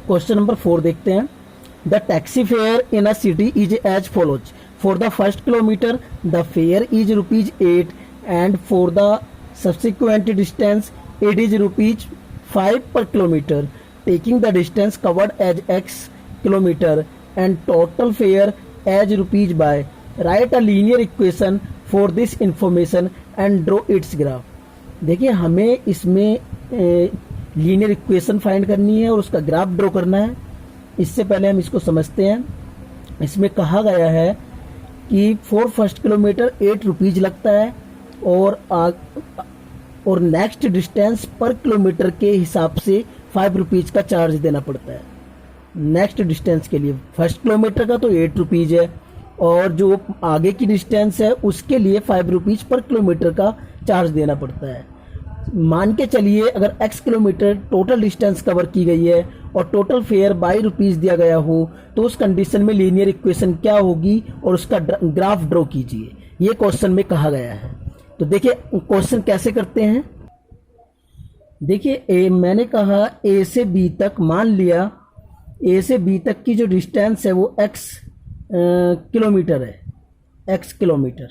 Question number 4 देखते हैं। The taxi fare in a city is as follows. For the first kilometre the fare is ₹8 and for the subsequent distance it is ₹5 per kilometre. Taking the distance covered as x kilometre and total fare as rupees y. Write a linear equation for this information and draw its graph. देखिए हमें इसमें linear equation find करनी है और उसका graph draw करना है। इससे पहले हम इसको समझते हैं। इसमें कहा गया है कि फॉर फर्स्ट किलोमीटर ₹8 लगता है और नेक्स्ट डिस्टेंस पर किलोमीटर के हिसाब से ₹5 का चार्ज देना पड़ता है। नेक्स्ट डिस्टेंस के लिए फर्स्ट किलोमीटर का तो ₹8 है और जो आगे की डिस्टेंस है उसके लिए ₹5 पर किलोमीटर का चार्ज देना पड़ता है। मान के चलिए अगर x kilometre total distance cover की गई है और टोटल फेयर ₹22 दिया गया हो तो उस कंडीशन में लीनियर इक्वेशन क्या होगी और उसका ग्राफ ड्रॉ कीजिए। ये क्वेश्चन में कहा गया है। तो देखिए क्वेश्चन कैसे करते हैं। देखिए मैंने कहा a से b तक, मान लिया a से b तक की जो डिस्टेंस है वो x किलोमीटर है, x किलोमीटर,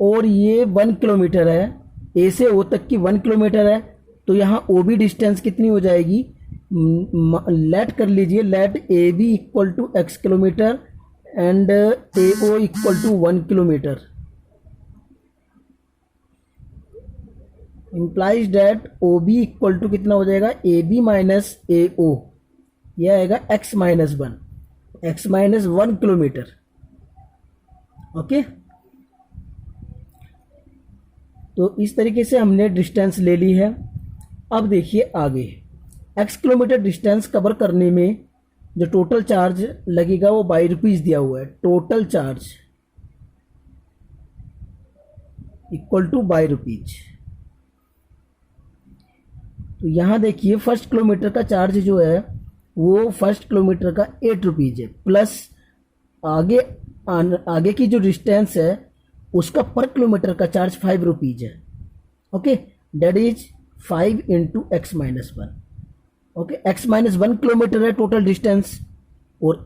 और ये 1 किलोमीटर है। ए से ओ तक की 1 किलोमीटर है तो यहाँ ओ बी डिस्टेंस कितनी हो जाएगी। लेट कर लीजिए, let A B equal to x kilometre and A O equal to 1 kilometre. Implies that O B equal to कितना हो जाएगा, ए बी माइनस ए ओ, यह आएगा x माइनस 1 किलोमीटर। ओके, तो इस तरीके से हमने डिस्टेंस ले ली है। अब देखिए आगे x किलोमीटर डिस्टेंस कवर करने में जो टोटल चार्ज लगेगा वो ₹22 दिया हुआ है। Total charge equal to ₹22। तो यहाँ देखिए फर्स्ट किलोमीटर का चार्ज जो है वो फर्स्ट किलोमीटर का ₹8 है, प्लस आगे की जो डिस्टेंस है उसका पर किलोमीटर का चार्ज ₹5 है। Okay, that is 5 into x minus 1। Okay, x minus 1 kilometre है टोटल डिस्टेंस और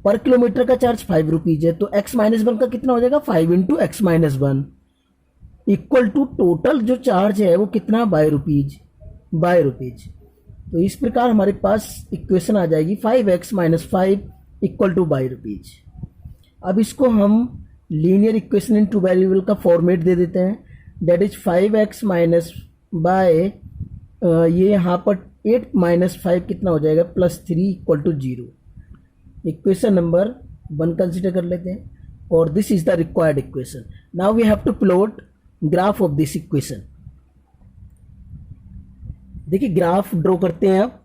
पर किलोमीटर का चार्ज ₹5 है, तो x माइनस 1 का कितना हो जाएगा, 5 into x minus 1 equal to total जो चार्ज है वो कितना, ₹5। तो इस प्रकार हमारे पास इक्वेशन आ जाएगी 5x माइनस 5 इक्वल टू ₹5। अब इसको हम linear equation in two variable का फॉर्मेट दे देते हैं। Date is 5x minus y ये यहाँ पर 8 माइनस 5 कितना हो जाएगा, +3 equal to 0। Equation number 1 consider कर लेते हैं और this is the required equation. Now we have to plot graph of this equation. देखिए ग्राफ ड्रॉ करते हैं अब।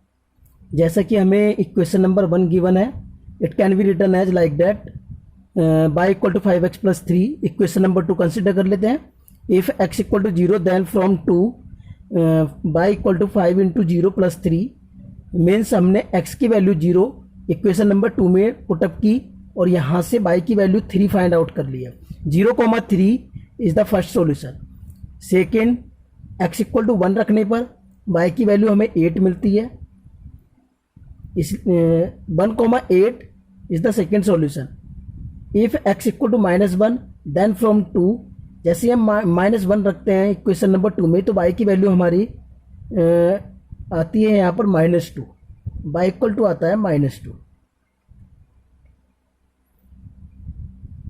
जैसा कि हमें इक्वेशन नंबर 1 गिवन है, it can be written as like that y equal to 5x plus 3। Equation number 2 consider कर लेते हैं। If x equal to 0 then from 2 y equal to 5 into 0 plus 3 means हमने x की value 0 equation number 2 में put up की और यहाँ से y की वैल्यू 3 फाइंड आउट कर लिया। 0,3 is the first solution. Second, x equal to 1 रखने पर y की वैल्यू हमें 8 मिलती है। इस 1,8 is the second solution. If x equal to -1 then from 2, जैसे हम -1 रखते हैं इक्वेशन नंबर 2 में तो y की वैल्यू हमारी आती है यहाँ पर -2, y इक्वल टू आता है -2।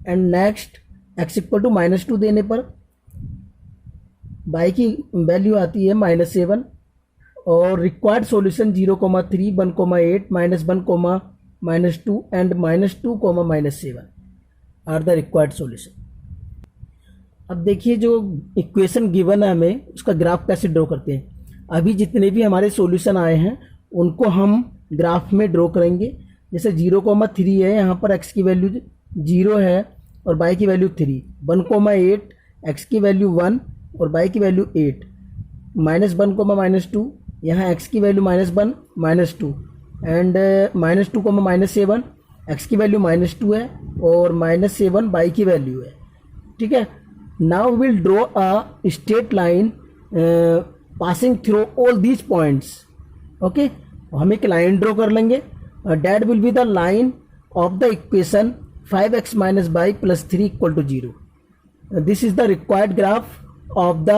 And next x equal to -2 देने पर y की वैल्यू आती है -7 और required solution 0,3, 1,8, -1, -2 and -2, -7 are the required solution. अब देखिए जो इक्वेशन गिवन है हमें उसका ग्राफ कैसे ड्रॉ करते हैं। अभी जितने भी हमारे सॉल्यूशन आए हैं उनको हम ग्राफ में ड्रॉ करेंगे। जैसे 0,3 है, यहाँ पर x की वैल्यू 0 है और y की वैल्यू 3, 1,8 x की वैल्यू 1 और y की वैल्यू 8, -1, -2 यहाँ x की वैल्यू -1, -2 एंड -2, -7 x की वैल्यू -2 है और -7 y की वैल्यू है। ठीक है, now will draw a straight line passing through all these points. Okay, हम एक लाइन ड्रॉ कर लेंगे, that will be the line of the equation 5x minus y plus 3 equal to 0. This is the required graph of the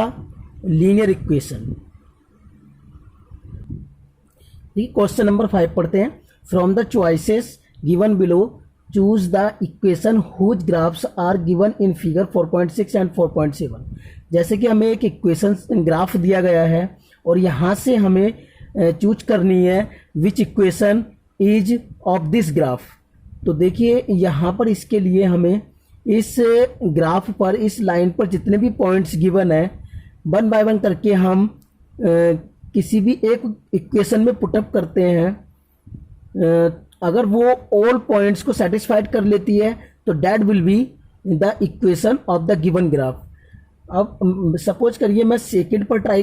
linear equation. Question number 5 पढ़ते हैं. From the choices given below choose the equation whose graphs are given in figure 4.6 and 4.7. जैसे कि हमें एक equation graph दिया गया है और यहाँ से हमें चूज करनी है विच equation is of this graph. तो देखिए यहाँ पर इसके लिए हमें इस ग्राफ पर, इस लाइन पर जितने भी पॉइंट्स गिवन है, वन बाय वन करके हम किसी भी एक इक्वेशन में पुटअप करते हैं. अगर वो ऑल पॉइंट्स को सेटिस्फाइड कर लेती है तो that will be the equation of the given graph. अब सपोज करिए मैं सेकंड पर ट्राई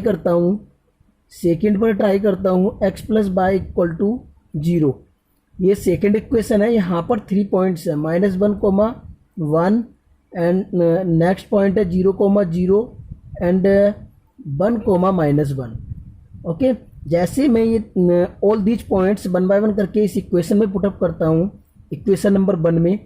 करता हूँ x plus y equal to 0. ये सेकंड इक्वेशन है. यहाँ पर 3 पॉइंट्स है, -1, 1 एंड नेक्स्ट पॉइंट है 0, 0 एंड 1, -1. ओके, जैसे मैं ये all these points one by one करके इस इक्वेशन में पुटअप करता हूँ, इक्वेशन नंबर 1 में,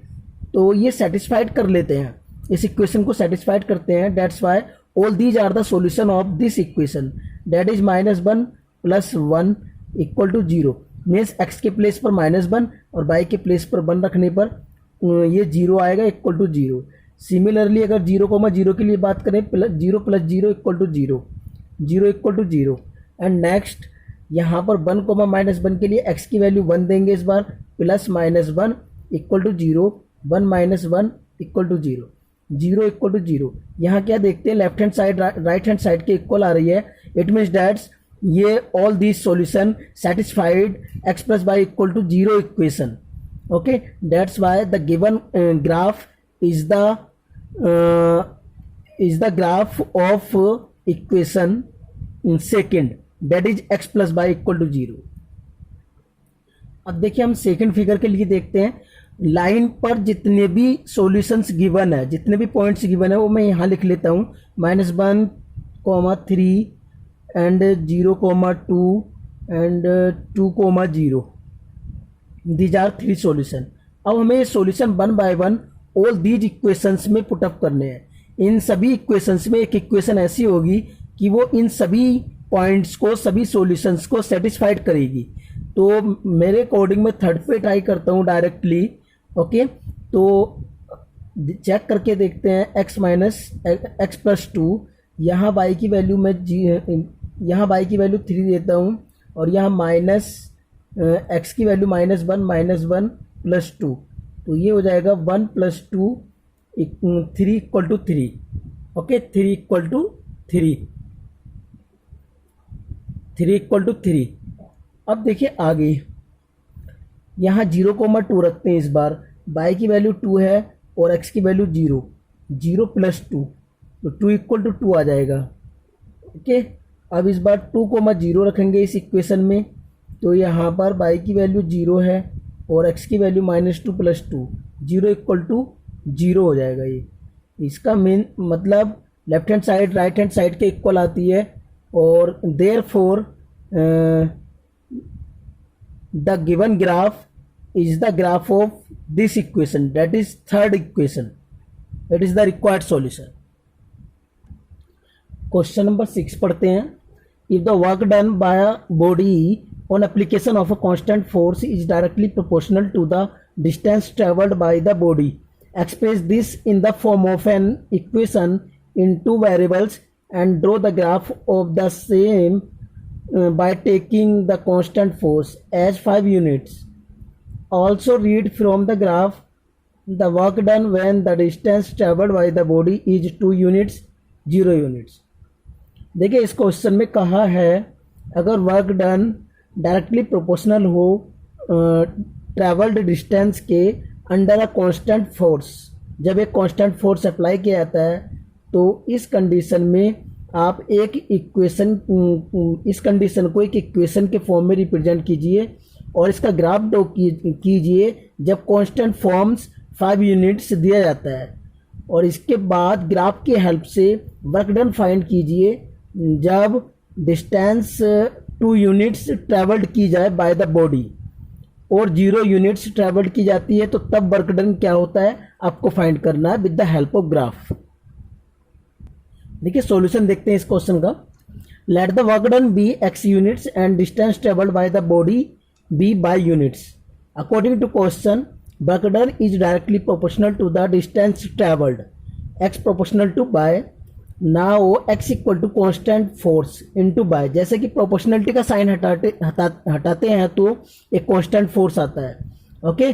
तो ये सेटिस्फाइड कर लेते हैं, इस इक्वेशन को सेटिस्फाइड करते हैं. That's why all these are the solution of this equation. That is -1 + 1 equal to 0. Means x के प्लेस पर -1 और y के प्लेस पर 1 रखने पर ये 0 आएगा इक्वल टू 0. सिमिलरली अगर 0,0 के लिए बात करें, 0 + 0 equal to 0, 0 equal to 0. And next यहाँ पर 1, -1 के लिए x की वैल्यू 1 देंगे इस बार, +-1 equal to 0, 1 - 1 equal to 0, 0 equal to 0. यहाँ क्या देखते हैं, left hand side right hand side के इक्वल आ रही है. इट मीन्स दैट्स ये all this solution satisfied x plus y equal to 0 equation. Okay, that's why the given graph is the graph of equation second, that is x plus y equal to 0. अब देखिए हम second figure के लिए देखते हैं. Line पर जितने भी सॉल्यूशंस गिवन है, जितने भी पॉइंट्स गिवन है वो मैं यहाँ लिख लेता हूँ. -1, 3 and 0, 2 and 2, 0. These are 3 solution. अब हमें ये solution one by one all these equations में पुटअप करने हैं. इन सभी इक्वेशंस में एक इक्वेशन ऐसी होगी कि वो इन सभी पॉइंट्स को, सभी सॉल्यूशंस को सेटिस्फाइड करेगी. तो मेरे अकॉर्डिंग मैं थर्ड पे ट्राई करता हूँ डायरेक्टली. ओके, तो चेक करके देखते हैं. x + 2, यहाँ y की वैल्यू मैं यहाँ y की वैल्यू 3 देता हूँ और यहाँ x की वैल्यू -1 + 2. तो ये हो जाएगा 1 + 2 3 equal to 3. Okay, 3 equal to 3, 3 equal to 3. अब देखिए आगे यहाँ 0,2 रखते हैं. इस बार y की वैल्यू 2 है और x की वैल्यू 0, 0 + 2, तो 2 इक्वल टू 2 आ जाएगा. ओके, अब इस बार 2,0 रखेंगे इस इक्वेशन में. तो यहाँ पर y की वैल्यू 0 है और x की वैल्यू -2 + 2, 0 इक्वल टू 0 हो जाएगा. ये इसका मेन मतलब left hand side right hand side के इक्वल आती है. और therefore the given graph is the graph of this equation, that is third equation, that is the required solution. Question number 6 पढ़ते हैं. If the work done by a body on application of a constant force is directly proportional to the distance traveled by the body, express this in the form of an equation in 2 variables and draw the graph of the same by taking the constant force as 5 units. Also read from the graph the work done when the distance traveled by the body is 2 units, 0 units. देखिए इस question में कहा है अगर work done directly proportional हो travelled distance के under a constant force. जब एक कांस्टेंट फोर्स अप्लाई किया जाता है तो इस कंडीशन में आप एक इक्वेशन, इस कंडीशन को एक इक्वेशन के फॉर्म में रिप्रेजेंट कीजिए और इसका ग्राफ ड्रॉ कीजिए जब कांस्टेंट फॉर्म्स 5 यूनिट्स दिया जाता है. और इसके बाद ग्राफ की हेल्प से वर्क डन फाइंड कीजिए जब डिस्टेंस 2 यूनिट्स ट्रेवल्ड की जाए बाय द बॉडी और 0 यूनिट्स ट्रेवल्ड की जाती है, तो तब वर्क डन क्या होता है आपको फाइंड करना है with the help of graph. देखिए सॉल्यूशन देखते हैं इस क्वेश्चन का। Let the work done be x units and distance travelled by the body be y units. According to question work done is directly proportional to the distance travelled, x proportional to y. Now x equal to constant force into y. जैसे कि proportionality का sign हटाते हैं तो एक constant force आता है। Okay,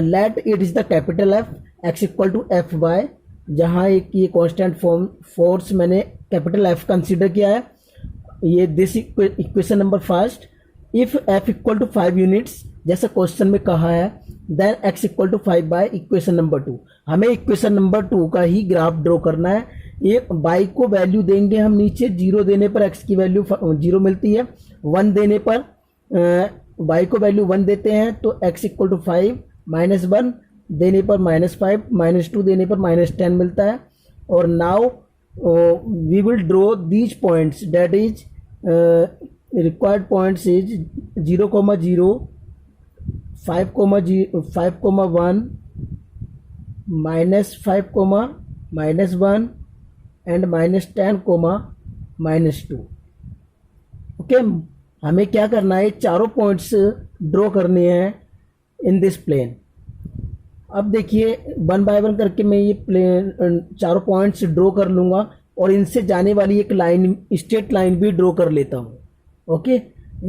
let it is the capital F, x equal to F y, जहाँ एक ये कॉन्स्टेंट फोर्स मैंने कैपिटल F कंसीडर किया है। ये this equation number first. If F equal to 5 units जैसा क्वेश्चन में कहा है, then x equal to 5 y equation number 2। हमें इक्वेशन नंबर 2 का ही ग्राफ ड्रॉ करना है। ये y को वैल्यू देंगे हम नीचे, 0 देने पर x की वैल्यू 0 मिलती है, 1 देने पर y को वैल्यू 1 देते हैं तो x इक्वल टू 5 माइनस 1 देने पर -5, -2 देने पर -10 मिलता है। और now we will draw these points, that is required points is 0, 0, 5, 1, -5, -1 and -10, -2। Okay, हमें क्या करना है, चारों पॉइंट्स ड्रॉ करने हैं इन दिस प्लेन। अब देखिए 1 बाय 1 करके मैं ये प्लेन चारों पॉइंट्स ड्रॉ कर लूँगा और इनसे जाने वाली एक लाइन, स्ट्रेट लाइन भी ड्रॉ कर लेता हूँ। ओके,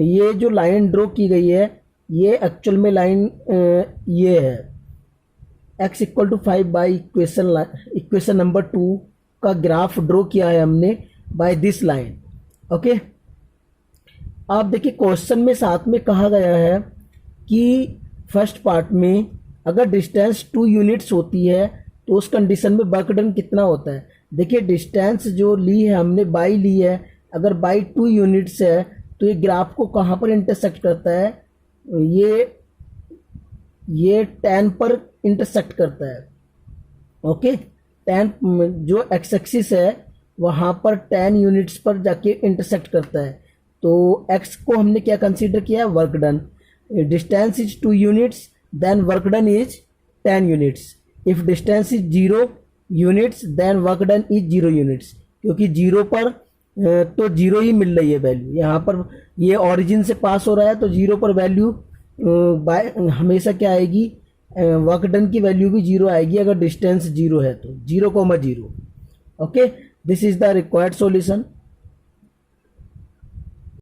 ये जो लाइन ड्रॉ की गई है ये एक्चुअल में लाइन ये है, x equal to 5 y equation number 2 का ग्राफ ड्रॉ किया है हमने बाय दिस लाइन। ओके, आप देखिए क्वेश्चन में साथ में कहा गया है कि फर्स्ट पार्ट में अगर डिस्टेंस 2 यूनिट्स होती है तो उस कंडीशन में वर्क डन कितना होता है। देखिए डिस्टेंस जो ली है हमने बाई ली है, अगर बाई 2 यूनिट्स है तो ये ग्राफ को कहाँ पर इंटरसेक्ट करता है, ये 10 पर इंटरसेक्ट करता है। ओके, 10 जो एक्स एक्सिस है वहाँ पर 10 यूनिट्स पर जाके इंटरसेक्ट करता है। तो x को हमने क्या कंसीडर किया, work done. Distance is 2 units, then work done is 10 units. If distance is 0 units, then work done is 0 units. क्योंकि 0 पर तो 0 ही मिल रही है वैल्यू, यहाँ पर ये ओरिजिन से पास हो रहा है तो 0 पर वैल्यू बाय हमेशा क्या आएगी, वर्क डन की वैल्यू भी 0 आएगी अगर डिस्टेंस 0 है तो 0, 0। Okay, this is the required solution.